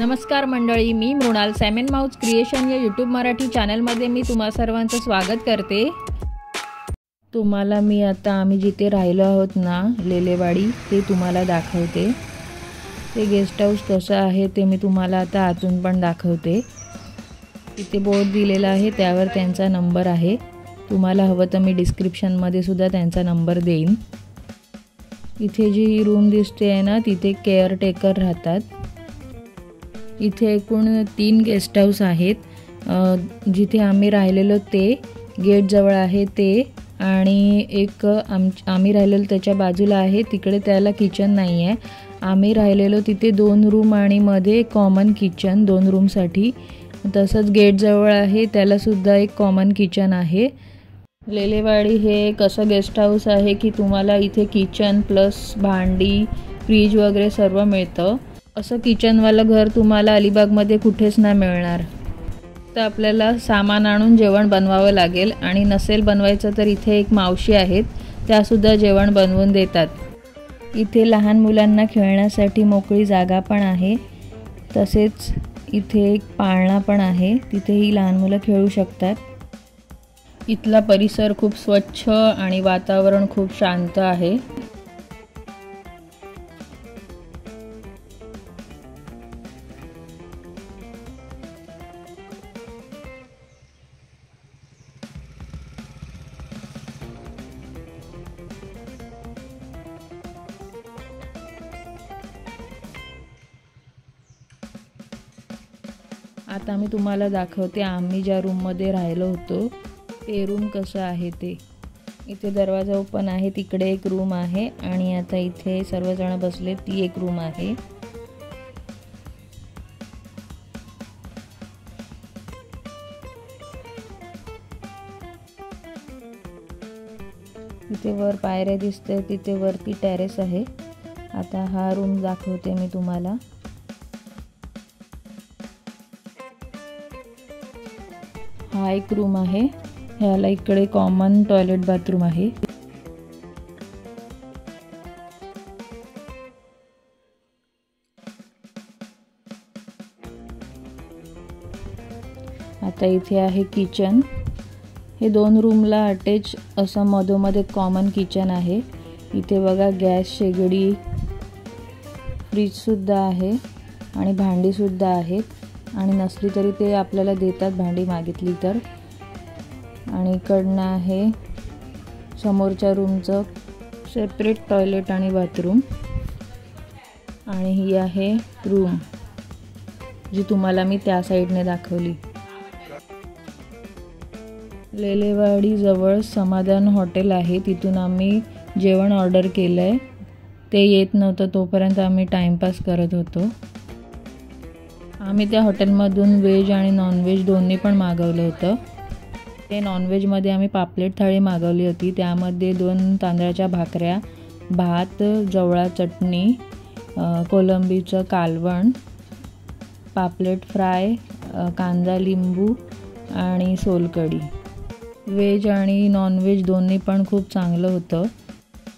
नमस्कार मंडळी, मी Mrinal Saman mouth creation या यूट्यूब मराठी चॅनलमध्ये मी तुम्हा सर्वांचं स्वागत करते। तुम्हाला मी आता आम्ही जिथे राहिलो आहोत ना लेलेवाडी ते तुम्हाला दाखवते। ते गेस्ट हाऊस कसं आहे ते मी तुम्हाला आता आतून पण दाखवते। इथे बोर्ड दिलेला आहे, त्यावर त्यांचा नंबर आहे। तुम्हाला हवं तर मी डिस्क्रिप्शनमध्ये सुद्धा त्यांचा नंबर देईन। इथे जी रूम दिसते आहे ना तिथे केअरटेकर राहतात। इथे एकूण 3 गेस्ट हाऊस आहेत। जिथे आम्ही राहिलेलो ते गेट जवळ आहे ते, आणि एक आम्ही राहिलेलो त्याच्या बाजूला आहे, तिकडे त्याला किचन नाही आहे। आम्ही राहिलेलो तिथे 2 रूम आणि मध्ये कॉमन किचन 2 रूमसाठी। तसंच गेट जवळ आहे त्याला सुद्धा एक कॉमन किचन आहे। लेलेवाडी हे एक असं गेस्ट हाऊस आहे की तुम्हाला इथे किचन प्लस भांडी फ्रीज वगैरे सर्व मिळतं। असं किचनवालं घर तुम्हाला अलिबागमध्ये कुठेच नाही मिळणार। तर आपल्याला सामान आणून जेवण बनवावं लागेल, आणि नसेल बनवायचं तर इथे एक मावशी आहेत, त्या सुद्धा जेवण बनवून देतात। इथे लहान मुलांना खेळण्यासाठी मोकळी जागा पण आहे। तसेच इथे एक पाळणा पण आहे, तिथेही लहान मुलं खेळू शकतात। इथला परिसर खूप स्वच्छ आणि वातावरण खूप शांत आहे। आता मी तुम्हाला दाखवते आम्ही ज्या रूममध्ये राहिलो होतो ते रूम कसं आहे ते। इथे दरवाजा ओपन आहे, तिकडे एक रूम आहे, आणि आता इथे सर्वजण बसले, ती एक रूम आहे। इथे वर पायऱ्या दिसते, तिथे वरती टेरेस आहे। आता हा रूम दाखवते मी तुम्हाला। हा एक रूम आहे, ह्याला इकडे कॉमन टॉयलेट बाथरूम आहे। आता इथे आहे किचन। हे 2 रूमला अटॅच असं मधोमध कॉमन किचन आहे। इथे बघा गॅस शेगडी फ्रीज सुद्धा आहे, आणि भांडी सुद्धा आहेत, आणि नसली तरी ते आपल्याला देतात भांडी मागितली तर। आणि इकडनं आहे समोरच्या रूमचं सेपरेट टॉयलेट आणि बाथरूम, आणि ही आहे रूम जी तुम्हाला मी त्या साईडने दाखवली। लेलेवाडी जवळ समाधान हॉटेल आहे, तिथून आम्ही जेवण ऑर्डर केलंय। ते येत नव्हतं तोपर्यंत आम्ही टाइमपास करत होतो। आम्ही त्या हॉटेलमधून व्हेज आणि नॉनव्हेज दोन्ही पण मागवलं होतं। ते नॉनव्हेजमध्ये आम्ही पापलेट थाळी मागवली होती, त्यामध्ये 2 तांदळाच्या भाकऱ्या, भात, जवळा चटणी, कोलंबीचं कालवण, पापलेट फ्राय, कांदा लिंबू आणि सोलकढी। व्हेज आणि नॉनव्हेज दोन्ही पण खूप चांगलं होतं।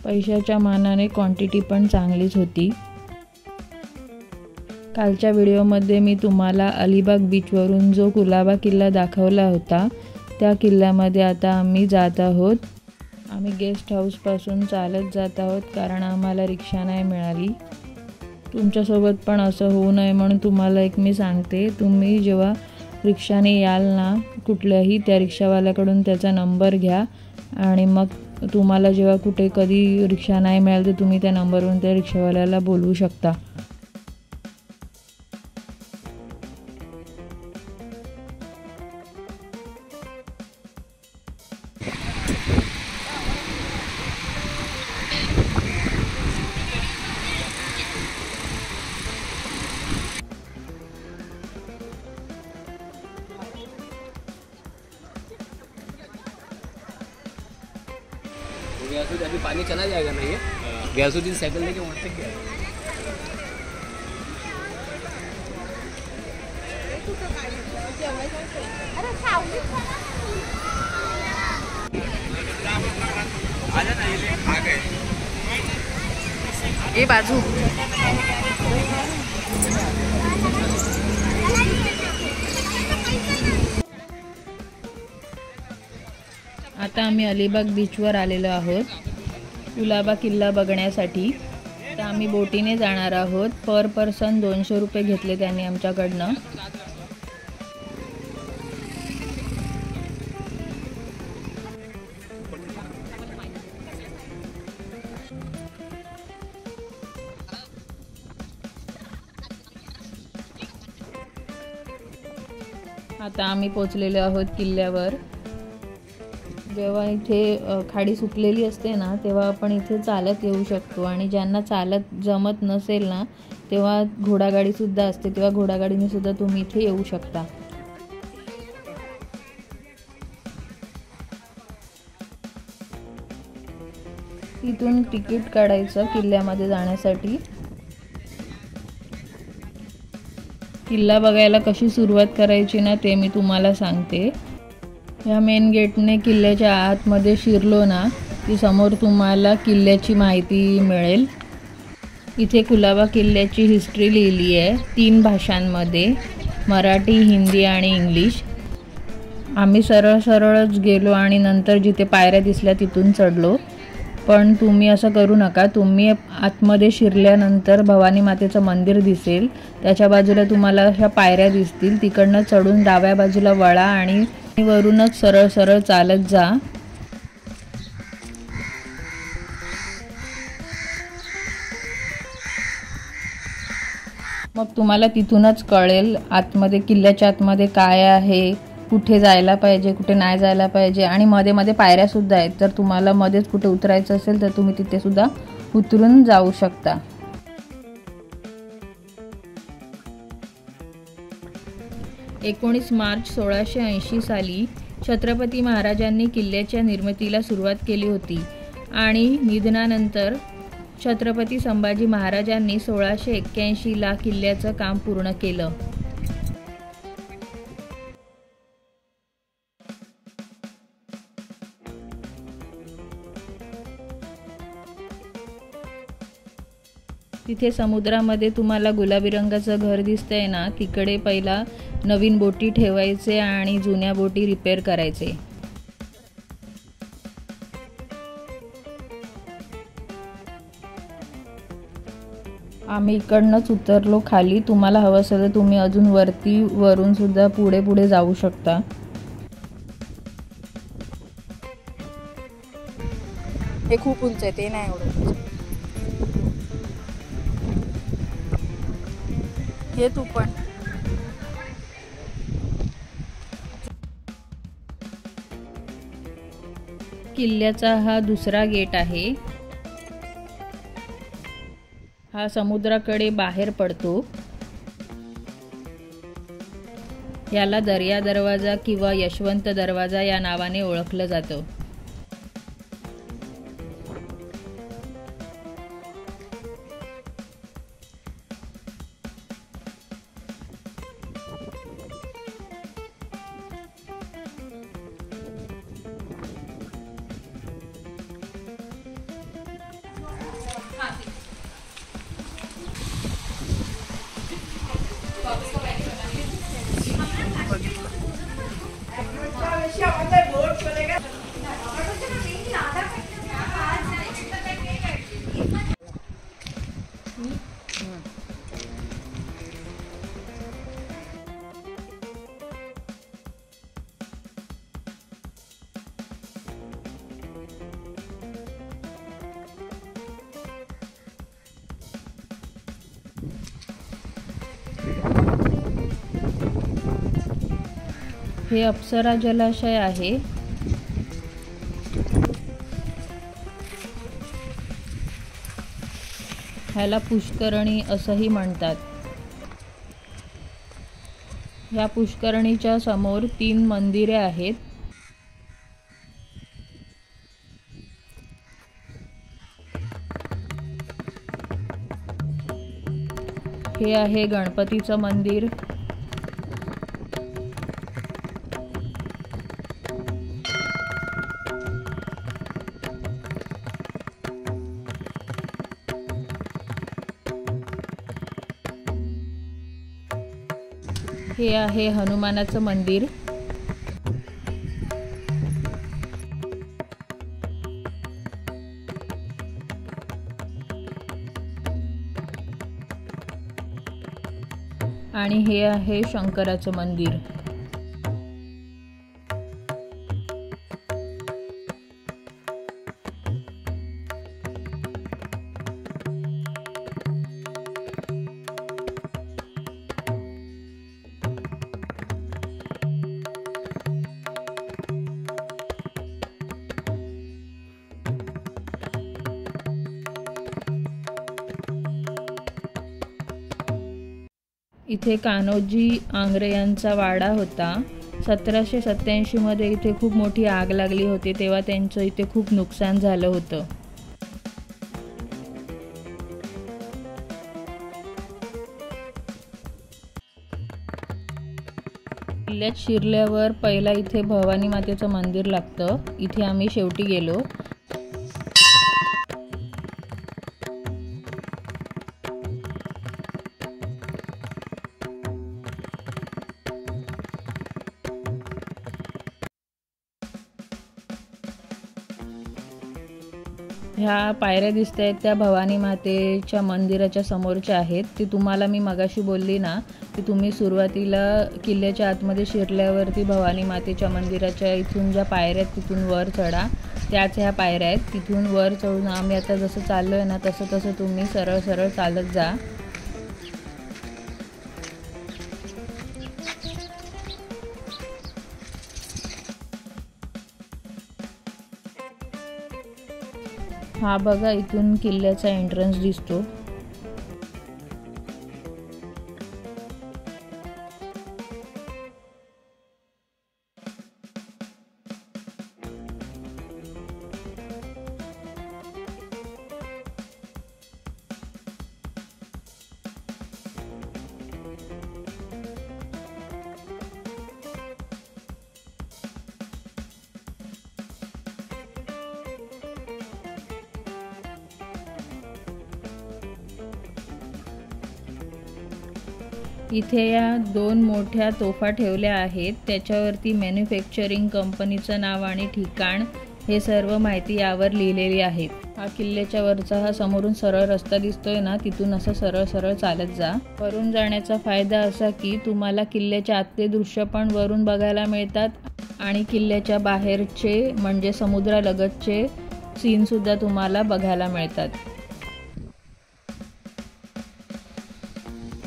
पैशाच्या मानाने क्वांटिटी पण चांगलीच होती। कालच्या व्हिडिओमध्ये मी तुम्हाला अलिबाग बीचवरून जो कुलाबा किल्ला दाखवला होता, त्या किल्ल्यामध्ये आता आम्ही जात आहोत। आम्ही गेस्ट हाऊसपासून चालत जात आहोत, कारण आम्हाला रिक्षा नाही मिळाली। तुमच्यासोबत पण असं होऊ नये म्हणून तुम्हाला एक मी सांगते, तुम्ही जेव्हा रिक्षाने याल ना कुठल्याही, त्या रिक्षावाल्याकडून त्याचा नंबर घ्या, आणि मग तुम्हाला जेव्हा कुठे कधी रिक्षा नाही मिळाली तर तुम्ही त्या नंबरवरून त्या रिक्षावाल्याला बोलवू शकता। अभी पानी चला जाएगा ना, ये गैसुद्दीन साइकिल लेके वहाँ तक गया। ये बाजू आता आम्ही अलिबाग बीचवर आलेलो आहोत कुलाबा किल्ला बघण्यासाठी। तर आम्ही बोटीने जाणार आहोत। पर पर्सन 200 रुपये घेतले त्यांनी आमच्याकडनं। आता आम्ही पोचलेलो आहोत किल्ल्यावर। जेव्हा इथे खाडी सुकलेली असते ना तेव्हा आपण इथे चालत येऊ शकतो आणि ज्यांना चालत जमत नसेल ना तेव्हा घोडागाडी सुद्धा असते, तेव्हा घोडागाडीने सुद्धा तुम्ही इथे येऊ शकता। इथून तिकीट काढायचं किल्ल्यामध्ये जाण्यासाठी। किल्ला बघायला कशी सुरुवात करायची ना ते मी तुम्हाला सांगते। ह्या मेन गेटने किल्ल्याच्या आतमध्ये शिरलो ना की समोर तुम्हाला किल्ल्याची माहिती मिळेल। इथे कुलाबा किल्ल्याची हिस्ट्री लिहिली आहे 3 भाषांमध्ये, मराठी, हिंदी आणि इंग्लिश। आम्ही सरळच गेलो आणि नंतर जिथे पायऱ्या दिसल्या तिथून चढलो। पण तुम्ही असं करू नका। तुम्ही आतमध्ये शिरल्यानंतर भवानी मातेचं मंदिर दिसेल, त्याच्या बाजूला तुम्हाला अशा पायऱ्या दिसतील, तिकडनं चढून डाव्या बाजूला वळा आणि वरूनच सरळ चालत जा। मग तुम्हाला तिथूनच कळेल आतमध्ये किल्ल्याच्या आतमध्ये काय आहे, कुठे जायला पाहिजे, कुठे नाही जायला पाहिजे। आणि मध्ये पायऱ्या सुद्धा आहेत, जर तुम्हाला मध्येच कुठे उतरायचं असेल तर तुम्ही तिथे सुद्धा उतरून जाऊ शकता। मार्च 1680 साली छत्रपती महाराजांनी किल्ल्याच्या निर्मितीला सुरुवात केली होती आणि निधनानंतर छत्रपती संभाजी महाराजांनी 1681 ला किल्ल्याचं काम पूर्ण केलं। तिथे समुद्रामध्ये तुम्हाला गुलाबी रंगाचं घर दिसतंय ना, तिकडे पहिला नवीन बोटी ठेवायचे आणि जुन्या बोटी रिपेअर करायचे। आम्ही इकडनंच उतरलो खाली। तुम्हाला हवं असेल तर तुम्ही अजून वरून सुद्धा पुढे जाऊ शकता। हे खूप उंच आहे, ते नाही एवढं। हे तू पण किल्ल्याचा हा दुसरा गेट आहे। हा समुद्राकडे बाहेर पडतो। याला दर्या दरवाजा किंवा यशवंत दरवाजा या नावाने ओळखलं जातं। हे अप्सरा जलाशय आहे। ह्याला पुष्करणी असंही म्हणतात। या पुष्करणीच्या समोर 3 मंदिरे आहेत। हे आहे गणपतीचं मंदिर। हे आहे हनुमानाचं मंदिर। आणि हे आहे शंकराचं मंदिर। इथे कान्होजी आंग्रे यांचा वाडा होता। 1787 मध्ये इथे खूप मोठी आग लागली होती, तेव्हा त्यांचं इथे खूप नुकसान झालं होतं। किल्ल्यात शिरल्यावर पहिला इथे भवानी मातेचं मंदिर लागतं, इथे आम्ही शेवटी गेलो। ह्या पायऱ्या दिसतायत त्या भवानी मातेच्या मंदिराच्या समोरच्या आहेत। ती तुम्हाला मी मगाशी बोलली ना की तुम्ही सुरुवातीला किल्ल्याच्या आतमध्ये शिरल्यावरती भवानी मातेच्या मंदिराच्या इथून ज्या पायऱ्या आहेत तिथून वर चढा, त्याच ह्या पायऱ्या आहेत। तिथून वर चढून आम्ही आता जसं चाललोय ना तसं तसं तुम्ही सरळ सरळ चालत जा। हा बघा इथून किल्ल्याचा एंट्रन्स दिसतो। इथे या 2 मोठ्या तोफा ठेवल्या आहेत, त्याच्यावरती मॅन्युफॅक्चरिंग कंपनीचं नाव आणि ठिकाण हे सर्व माहिती यावर लिहिलेली आहे। हा किल्ल्याच्या वरचा हा समोरून सरळ रस्ता दिसतोय ना, तिथून असं सरळ सरळ चालत जा। वरून जाण्याचा फायदा असा की तुम्हाला किल्ल्याच्या आतले दृश्य पण वरून बघायला मिळतात आणि किल्ल्याच्या बाहेरचे म्हणजे समुद्रालगतचे सीन सुद्धा तुम्हाला बघायला मिळतात।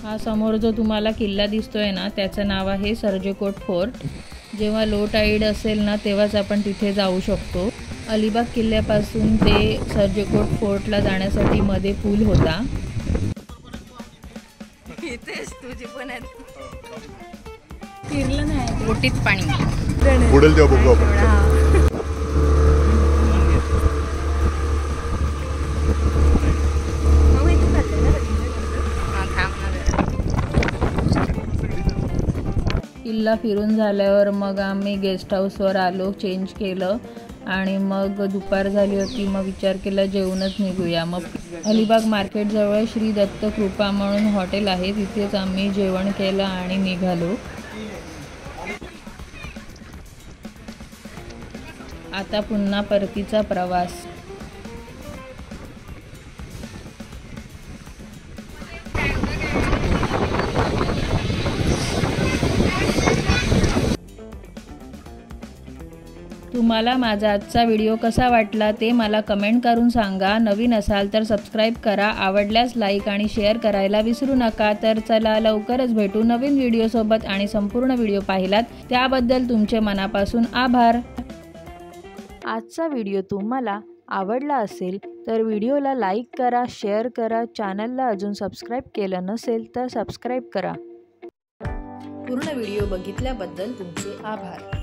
हा समोर जो तुम्हाला किल्ला दिसतोय ना त्याचं नाव आहे सर्जेकोट फोर्ट। जेव्हा लो टाईड असेल ना तेव्हाच आपण तिथे जाऊ शकतो। अलिबाग किल्ल्यापासून ते सर्जेकोट फोर्टला जाण्यासाठी मध्ये पूल होता। इथेच तुझी पण फिरलं नाही, बोटीत पाणी बुडेल तेव्हा बघू आपण। किल्ला फिरून झाल्यावर मग आम्ही गेस्ट हाऊसवर आलो, चेंज केलं आणि मग दुपार झाली होती। मग विचार केला जेवूनच निघूया। मग अलिबाग मार्केटजवळ श्री दत्त कृपा म्हणून हॉटेल आहे, तिथेच आम्ही जेवण केलं आणि निघालो। आता पुन्हा परतीचा प्रवास। तुम्हाला माझा आजचा व्हिडिओ कसा वाटला ते मला कमेंट करून सांगा। नवीन असाल तर सबस्क्राईब करा, आवडल्यास लाईक आणि शेअर करायला विसरू नका। तर चला लवकरच भेटू नवीन व्हिडिओसोबत आणि संपूर्ण व्हिडिओ पाहिलात त्याबद्दल तुमचे मनापासून आभार। आजचा व्हिडिओ तुम्हाला आवडला असेल तर व्हिडिओला लाईक करा, शेअर करा, चॅनलला अजून सबस्क्राईब केलं नसेल तर सबस्क्राईब करा। पूर्ण व्हिडिओ बघितल्याबद्दल तुमचे आभार।